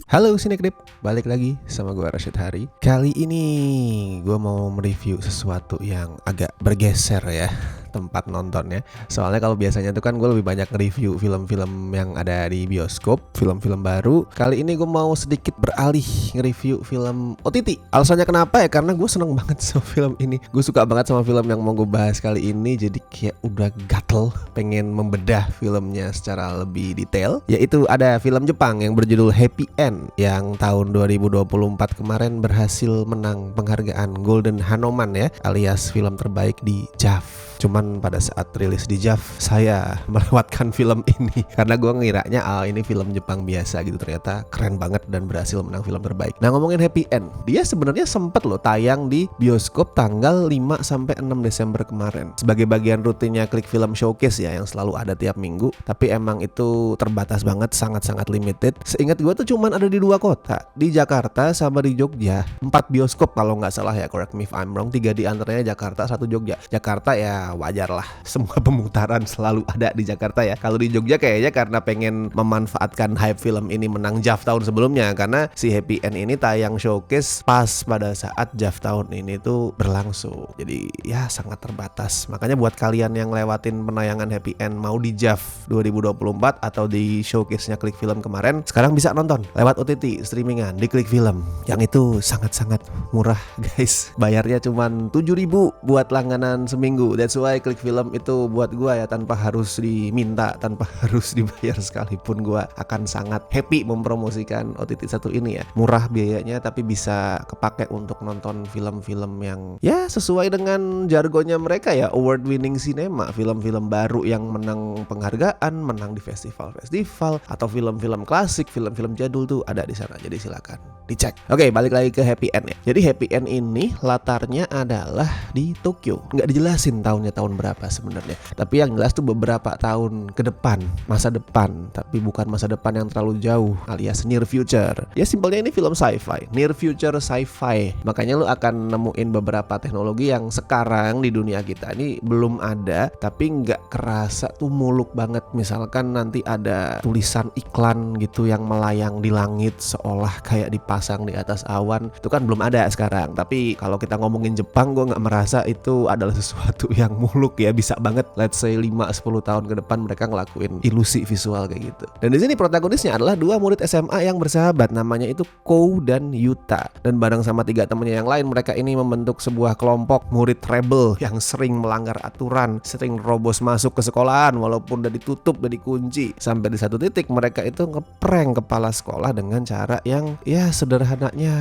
Halo Sinekrip, balik lagi sama gue Rashid Hari. Kali ini gue mau mereview sesuatu yang agak bergeser ya tempat nontonnya. Soalnya kalau biasanya tuh kan gue lebih banyak nge-review film-film yang ada di bioskop, film-film baru. Kali ini gue mau sedikit beralih nge-review film OTT. Alasannya kenapa ya? Karena gue seneng banget sama film ini. Gue suka banget sama film yang mau gue bahas kali ini. Jadi kayak udah gatel pengen membedah filmnya secara lebih detail. Yaitu ada film Jepang yang berjudul Happy End yang tahun 2024 kemarin berhasil menang penghargaan Golden Hanoman ya, alias film terbaik di JAV. Cuman pada saat rilis di JAV saya melewatkan film ini karena gue ngiranya ini film Jepang biasa gitu, ternyata keren banget dan berhasil menang film terbaik. Nah, ngomongin Happy End, dia sebenarnya sempet loh tayang di bioskop tanggal 5 sampai 6 Desember kemarin sebagai bagian rutinnya Klik Film Showcase ya, yang selalu ada tiap minggu. Tapi emang itu terbatas banget, sangat-sangat limited. Seingat gue tuh cuman ada di 2 kota, di Jakarta sama di Jogja. 4 bioskop kalau nggak salah ya, correct me if I'm wrong. 3 di antaranya Jakarta, 1 Jogja. Jakarta ya wajar lah, semua pemutaran selalu ada di Jakarta ya. Kalau di Jogja kayaknya karena pengen memanfaatkan hype film ini menang JAV tahun sebelumnya, karena si Happy End ini tayang showcase pas pada saat JAV tahun ini tuh berlangsung. Jadi ya sangat terbatas. Makanya buat kalian yang lewatin penayangan Happy End mau di JAV 2024 atau di showcase-nya Klik Film kemarin, sekarang bisa nonton lewat OTT streamingan di Klik Film, yang itu sangat-sangat murah guys. Bayarnya cuman 7.000 buat langganan seminggu. That's why Klik Film itu buat gua ya, tanpa harus diminta, tanpa harus dibayar sekalipun, gua akan sangat happy mempromosikan OTT satu ini ya. Murah biayanya tapi bisa kepake untuk nonton film-film yang ya sesuai dengan jargonnya mereka ya, award winning cinema, film-film baru yang menang penghargaan, menang di festival-festival, atau film-film klasik, film-film jadul tuh ada di sana. Jadi silakan dicek. Oke, balik lagi ke Happy End ya. Jadi Happy End ini latarnya adalah di Tokyo. Nggak dijelasin tahunnya tahun berapa sebenarnya, tapi yang jelas tuh beberapa tahun ke depan, masa depan, tapi bukan masa depan yang terlalu jauh, alias near future. Ya simpelnya ini film sci-fi, near future sci-fi. Makanya lu akan nemuin beberapa teknologi yang sekarang di dunia kita ini belum ada, tapi nggak kerasa tuh muluk banget. Misalkan nanti ada tulisan iklan gitu yang melayang di langit seolah kayak dipasang di atas awan, itu kan belum ada sekarang. Tapi kalau kita ngomongin Jepang, gue nggak merasa itu adalah sesuatu yang muluk ya. Bisa banget let's say 5-10 tahun ke depan mereka ngelakuin ilusi visual kayak gitu. Dan di sini protagonisnya adalah 2 murid SMA yang bersahabat, namanya itu Kou dan Yuta. Dan bareng sama 3 temannya yang lain, mereka ini membentuk sebuah kelompok murid rebel yang sering melanggar aturan, sering robos masuk ke sekolahan walaupun udah ditutup, udah dikunci. Sampai di satu titik mereka itu ngeprank kepala sekolah dengan cara yang ya sederhananya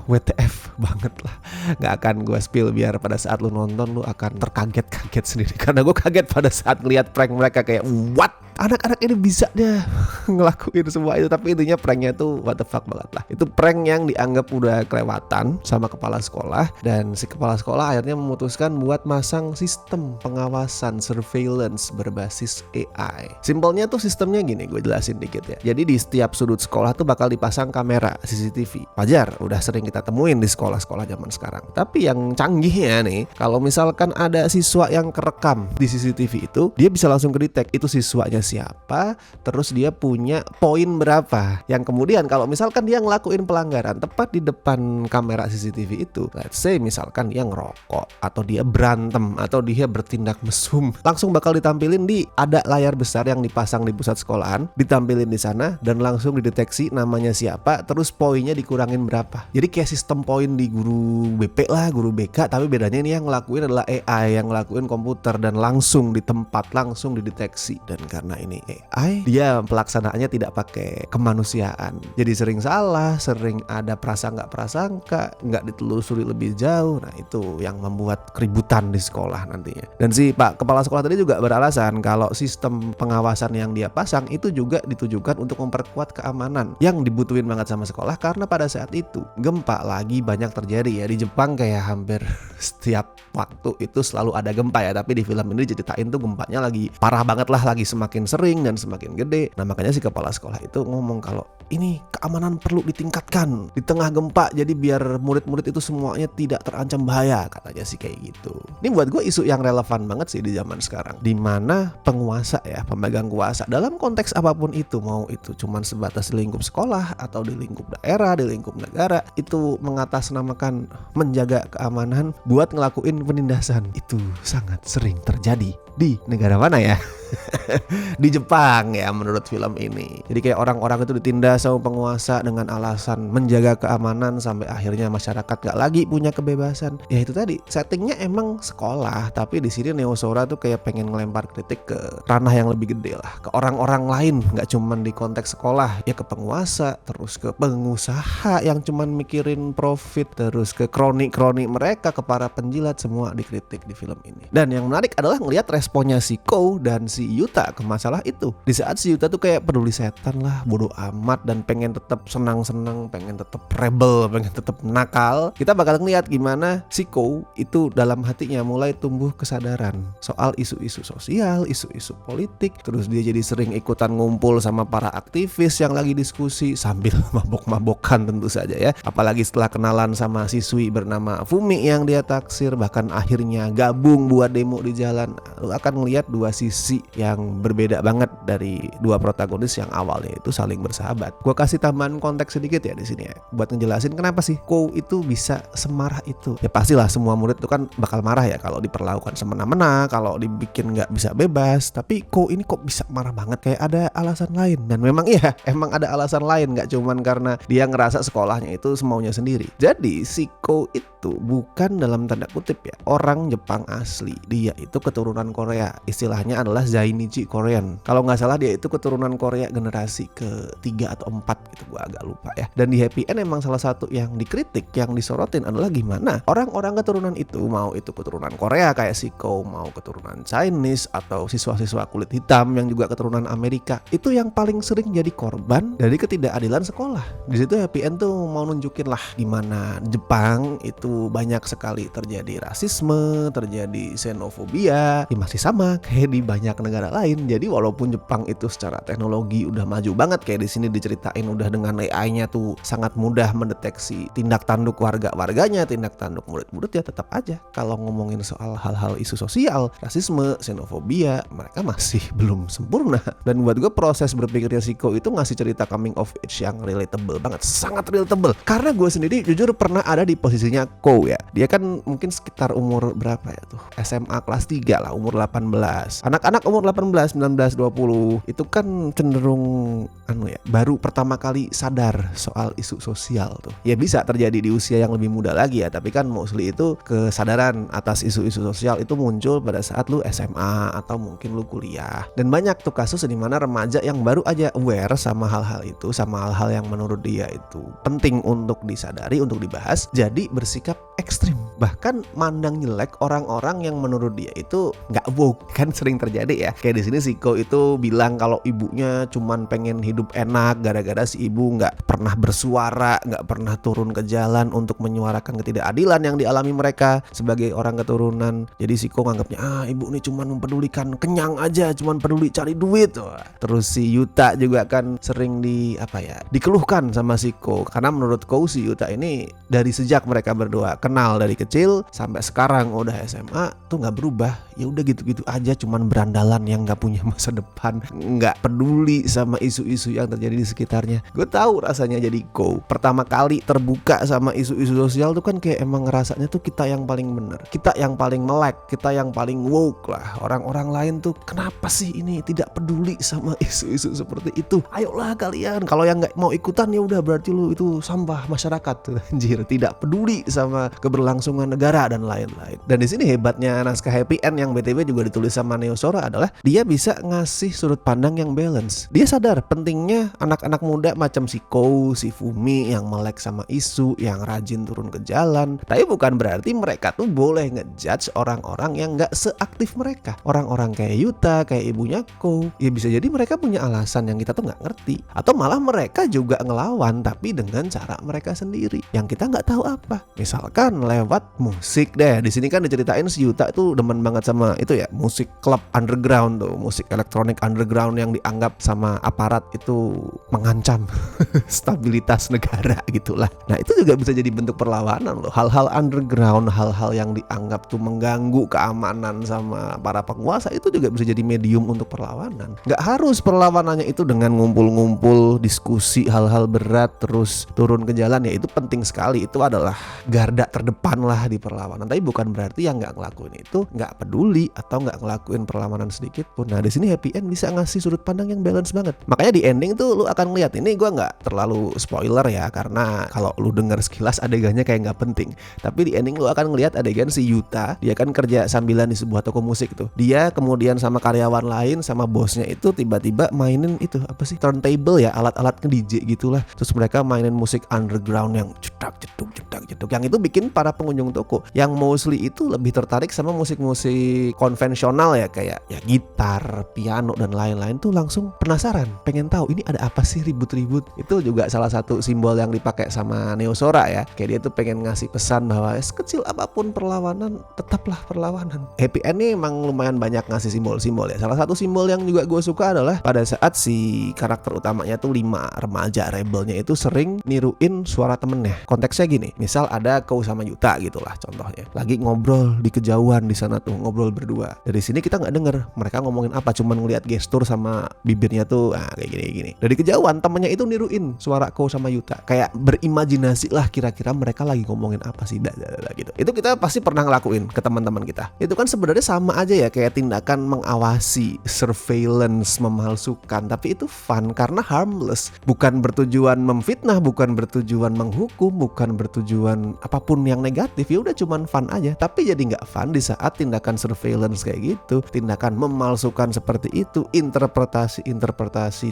WTF banget lah. Gak akan gue spill biar pada saat lu nonton lu akan terkaget-kaget sendiri, karena gue kaget pada saat ngeliat prank mereka. Kayak what? Anak-anak ini bisa deh ngelakuin semua itu. Tapi intinya pranknya tuh what the fuck banget lah. Itu prank yang dianggap udah kelewatan sama kepala sekolah, dan si kepala sekolah akhirnya memutuskan buat masang sistem pengawasan surveillance berbasis AI. Simpelnya tuh sistemnya gini, gue jelasin dikit ya. Jadi di setiap sudut sekolah tuh bakal dipasang kamera CCTV. Wajar, udah sering kita temuin di sekolah-sekolah zaman sekarang. Tapi yang canggihnya nih, kalau misalkan ada siswa yang kerekam di CCTV itu, dia bisa langsung kedetek itu siswanya siapa, terus dia punya poin berapa, yang kemudian kalau misalkan dia ngelakuin pelanggaran tepat di depan kamera CCTV itu, let's say misalkan dia ngerokok, atau dia berantem, atau dia bertindak mesum, langsung bakal ditampilin di ada layar besar yang dipasang di pusat sekolahan, ditampilin di sana, dan langsung dideteksi namanya siapa, terus poinnya dikurangin berapa. Jadi kayak sistem poin di guru BP lah, guru BK, tapi bedanya ini yang ngelakuin adalah AI, yang ngelakuin komputer, dan langsung di tempat, langsung dideteksi. Dan karena ini AI, dia pelaksanaannya tidak pakai kemanusiaan, jadi sering salah, sering ada prasangka, nggak ditelusuri lebih jauh. Nah itu yang membuat keributan di sekolah nantinya. Dan si Pak Kepala Sekolah tadi juga beralasan kalau sistem pengawasan yang dia pasang itu juga ditujukan untuk memperkuat keamanan yang dibutuhin banget sama sekolah, karena pada saat itu gempa lagi banyak terjadi ya di Jepang. Kayak hampir setiap waktu itu selalu ada gempa ya, tapi di film ini diceritain tuh gempanya lagi parah banget lah, lagi semakin semakin sering dan semakin gede. Nah makanya si kepala sekolah itu ngomong kalau ini keamanan perlu ditingkatkan di tengah gempa, jadi biar murid-murid itu semuanya tidak terancam bahaya, katanya sih kayak gitu. Ini buat gue isu yang relevan banget sih di zaman sekarang, di mana penguasa ya, pemegang kuasa dalam konteks apapun itu, mau itu cuman sebatas di lingkup sekolah atau di lingkup daerah, di lingkup negara, itu mengatasnamakan menjaga keamanan buat ngelakuin penindasan. Itu sangat sering terjadi di negara mana ya? Di Jepang ya menurut film ini. Jadi kayak orang-orang itu ditindas sama penguasa dengan alasan menjaga keamanan sampai akhirnya masyarakat gak lagi punya kebebasan. Ya itu tadi, settingnya emang sekolah, tapi di sini Neo Sora tuh kayak pengen ngelempar kritik ke ranah yang lebih gede lah, ke orang-orang lain, gak cuman di konteks sekolah, ya ke penguasa, terus ke pengusaha yang cuman mikirin profit, terus ke kroni-kroni mereka, ke para penjilat, semua dikritik di film ini. Dan yang menarik adalah ngelihat responnya si Kou dan si Yuta ke masalah itu. Di saat si Yuta tuh kayak peduli setan lah, bodoh amat, dan pengen tetap senang-senang, pengen tetap rebel, pengen tetap nakal, kita bakal ngeliat gimana si Kou itu dalam hatinya mulai tumbuh kesadaran soal isu-isu sosial, isu-isu politik. Terus dia jadi sering ikutan ngumpul sama para aktivis yang lagi diskusi sambil mabok-mabokan tentu saja ya. Apalagi setelah kenalan sama siswi bernama Fumi yang dia taksir, bahkan akhirnya gabung buat demo di jalan. Lu akan ngeliat dua sisi yang berbeda banget dari dua protagonis yang awalnya itu saling bersahabat. Gue kasih tambahan konteks sedikit ya di sini ya, buat ngejelasin kenapa sih Kou itu bisa semarah itu. Ya pastilah semua murid itu kan bakal marah ya kalau diperlakukan semena-mena, kalau dibikin nggak bisa bebas. Tapi Kou ini kok bisa marah banget, kayak ada alasan lain. Dan memang iya, emang ada alasan lain, nggak cuman karena dia ngerasa sekolahnya itu semaunya sendiri. Jadi si Kou itu bukan dalam tanda kutip ya orang Jepang asli. Dia itu keturunan Korea, istilahnya adalah Zainichi Korean. Kalau nggak salah dia itu keturunan Korea generasi ke-3 atau 4 gitu, gue agak lupa ya. Dan di Happy End emang salah satu yang dikritik, yang disorotin adalah gimana orang-orang keturunan itu, mau itu keturunan Korea kayak si Kou, mau keturunan Chinese, atau siswa-siswa kulit hitam yang juga keturunan Amerika, itu yang paling sering jadi korban dari ketidakadilan sekolah. Di situ Happy End tuh mau nunjukin lah gimana Jepang itu banyak sekali terjadi rasisme, terjadi xenofobia, ya masih sama kayak di banyak negara lain. Jadi walaupun Jepang itu secara teknologi udah maju banget, kayak di sini diceritain udah dengan AI-nya tuh sangat mudah mendeteksi tindak tanduk warga-warganya, tindak tanduk murid-murid, ya tetap aja kalau ngomongin soal hal-hal isu sosial, rasisme, xenofobia, mereka masih belum sempurna. Dan buat gue proses berpikirnya si Kou itu ngasih cerita coming of age yang relatable banget, sangat relatable. Karena gue sendiri jujur pernah ada di posisinya Kou ya. Dia kan mungkin sekitar umur berapa ya tuh, SMA kelas 3 lah, umur 18. Anak-anak umur 18, 19, 20 itu kan cenderung baru pertama kali sadar soal isu sosial tuh. Ya bisa terjadi di usia yang lebih muda lagi ya, tapi kan mostly itu kesadaran atas isu-isu sosial itu muncul pada saat lu SMA atau mungkin lu kuliah. Dan banyak tuh kasus di mana remaja yang baru aja aware sama hal-hal itu, sama hal-hal yang menurut dia itu penting untuk disadari, untuk dibahas, jadi bersikap ekstrim. Bahkan mandang jelek orang-orang yang menurut dia itu nggak woke. Kan sering terjadi ya. Kayak di sini si Kou itu bilang kalau ibunya cuman pengen hidup enak gara-gara si ibu nggak pernah bersuara, nggak pernah turun ke jalan untuk menyuarakan ketidakadilan yang dialami mereka sebagai orang keturunan. Jadi si Kou nganggapnya ibu ini cuman mempedulikan kenyang aja, cuman peduli cari duit. Terus si Yuta juga kan sering dikeluhkan sama si Kou, karena menurut Kou si Yuta ini dari sejak mereka berdua kenal dari kecil sampai sekarang udah SMA tuh nggak berubah. Ya udah gitu-gitu aja, cuman berandalan yang nggak punya masa depan, nggak peduli sama isu-isu yang terjadi di sekitarnya. Gue tahu rasanya jadi Kou pertama kali terbuka sama isu-isu sosial tuh kan kayak emang ngerasanya tuh kita yang paling bener, kita yang paling melek, kita yang paling woke lah. Orang-orang lain tuh kenapa sih ini tidak peduli sama isu-isu seperti itu? Ayolah kalian, kalau yang nggak mau ikutan ya udah berarti lu itu sampah masyarakat. Anjir, tidak peduli sama keberlangsungan negara dan lain-lain. Dan di sini hebatnya naskah Happy End yang BTW juga ditulis sama Neo Sora adalah dia bisa ngasih sudut pandang yang balance. Dia sadar pentingnya anak-anak muda macam si Kou, si Fumi yang melek sama isu, yang rajin turun ke jalan. Tapi bukan berarti mereka tuh boleh ngejudge orang-orang yang nggak seaktif mereka. Orang-orang kayak Yuta, kayak ibunya Kou, ya bisa jadi mereka punya alasan yang kita tuh nggak ngerti. Atau malah mereka juga ngelawan tapi dengan cara mereka sendiri yang kita nggak tahu apa. Misalkan lewat musik deh. Di sini kan diceritain si Yuta itu demen banget sama itu ya, musik klub underground underground tuh, musik elektronik underground yang dianggap sama aparat itu mengancam stabilitas negara gitulah. Nah itu juga bisa jadi bentuk perlawanan loh. Hal-hal underground, hal-hal yang dianggap tuh mengganggu keamanan sama para penguasa itu juga bisa jadi medium untuk perlawanan. Gak harus perlawanannya itu dengan ngumpul-ngumpul, diskusi hal-hal berat terus turun ke jalan, ya itu penting sekali. Itu adalah garda terdepan lah di perlawanan. Tapi bukan berarti yang gak ngelakuin itu gak peduli atau gak ngelakuin perlawanan sedikit pun. Nah di sini Happy End bisa ngasih sudut pandang yang balance banget. Makanya di ending tuh lu akan ngeliat, ini gue nggak terlalu spoiler ya, karena kalau lu denger sekilas adegannya kayak nggak penting. Tapi di ending lu akan ngeliat adegan si Yuta, dia kan kerja sambilan di sebuah toko musik tuh. Dia kemudian sama karyawan lain sama bosnya itu tiba-tiba mainin itu apa sih, turntable ya, alat-alat nge-DJ gitulah. Terus mereka mainin musik underground yang cedak jeduk cedak jeduk, yang itu bikin para pengunjung toko yang mostly itu lebih tertarik sama musik-musik konvensional ya, kayak ya gitar, piano dan lain-lain tuh langsung penasaran, pengen tahu ini ada apa sih ribut-ribut. Itu juga salah satu simbol yang dipakai sama Neo Sora ya, kayak dia tuh pengen ngasih pesan bahwa sekecil apapun perlawanan tetaplah perlawanan. Happy End nih emang lumayan banyak ngasih simbol-simbol ya. Salah satu simbol yang juga gue suka adalah pada saat si karakter utamanya tuh 5 remaja rebelnya itu sering niruin suara temennya. Konteksnya gini, misal ada Kou sama Yuta gitulah contohnya, lagi ngobrol di kejauhan di sana tuh, ngobrol berdua. Dari sini kita nggak denger mereka ngomongin apa, cuman ngeliat gestur sama bibirnya tuh kayak gini. Dari kejauhan temennya itu niruin suara Kou sama Yuta, kayak berimajinasi lah kira-kira mereka lagi ngomongin apa sih gitu. Itu kita pasti pernah ngelakuin ke teman-teman kita. Itu kan sebenarnya sama aja ya kayak tindakan mengawasi, surveillance, memalsukan, tapi itu fun karena harmless, bukan bertujuan memfitnah, bukan bertujuan menghukum, bukan bertujuan apapun yang negatif. Ya udah cuman fun aja. Tapi jadi nggak fun di saat tindakan surveillance kayak gitu, tindakan memalsukan seperti itu, interpretasi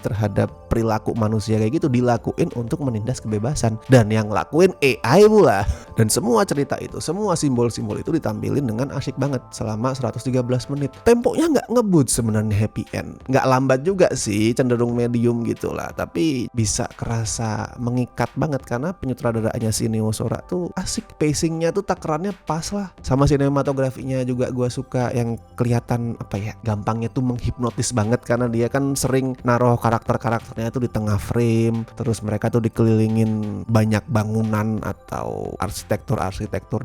terhadap perilaku manusia kayak gitu dilakuin untuk menindas kebebasan, dan yang ngelakuin AI pula. Dan semua cerita itu, semua simbol-simbol itu ditampilin dengan asyik banget selama 113 menit. Temponya nggak ngebut sebenarnya Happy End, nggak lambat juga sih, cenderung medium gitulah, tapi bisa kerasa mengikat banget karena penyutradaraannya si Neo Sora tuh asik, pacingnya tuh takarannya pas lah, sama sinematografinya juga gue suka yang kelihatan apa ya, gampangnya tuh menghipnotis banget karena dia kan sering naruh karakternya tuh di tengah frame, terus mereka tuh dikelilingin banyak bangunan atau arsitektur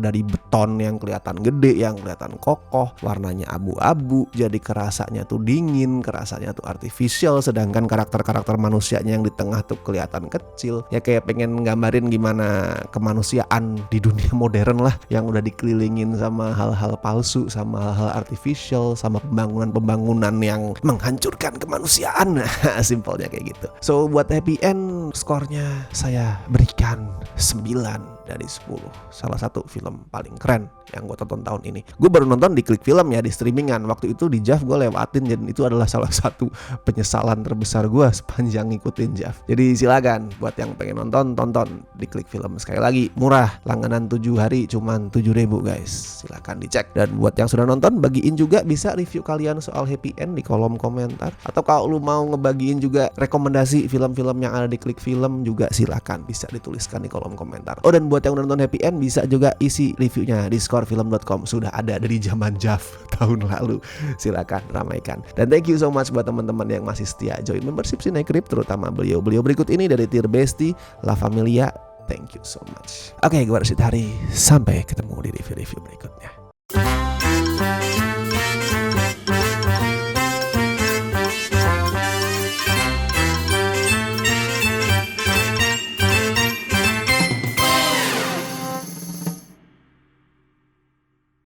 dari beton yang kelihatan gede, yang kelihatan kokoh, warnanya abu-abu, jadi kerasanya tuh dingin, kerasanya tuh artificial, sedangkan karakter manusianya yang di tengah tuh kelihatan kecil. Ya kayak pengen nggambarin gimana kemanusiaan di dunia modern lah, yang udah dikelilingin sama hal-hal palsu, sama hal-hal artificial, sama pembangunan yang menghancurkan kemanusiaan. Simpelnya kayak gitu. So buat Happy End, skornya saya berikan 9 dari 10. Salah satu film paling keren yang gue tonton tahun ini. Gue baru nonton di Klik Film ya, di streamingan. Waktu itu di JAV gue lewatin, dan itu adalah salah satu penyesalan terbesar gue sepanjang ngikutin JAV. Jadi silakan buat yang pengen nonton, tonton di Klik Film. Sekali lagi murah, langganan 7 hari cuman 7.000 guys. Silakan dicek. Dan buat yang sudah nonton, bagiin juga bisa review kalian soal Happy End di kolom komentar. Atau kalau lu mau ngebagiin juga rekomendasi film-film yang ada di Klik Film juga silakan, bisa dituliskan di kolom komentar. Oh, dan buat yang udah nonton Happy End bisa juga isi reviewnya di scorefilm.com, sudah ada dari zaman JAV tahun lalu. Silakan ramaikan. Dan thank you so much buat teman-teman yang masih setia join membership Cinecrip, terutama beliau berikut ini dari Tier Bestie, La Familia. Thank you so much. Oke, gue Rashid Hari. Sampai ketemu di review-review berikutnya.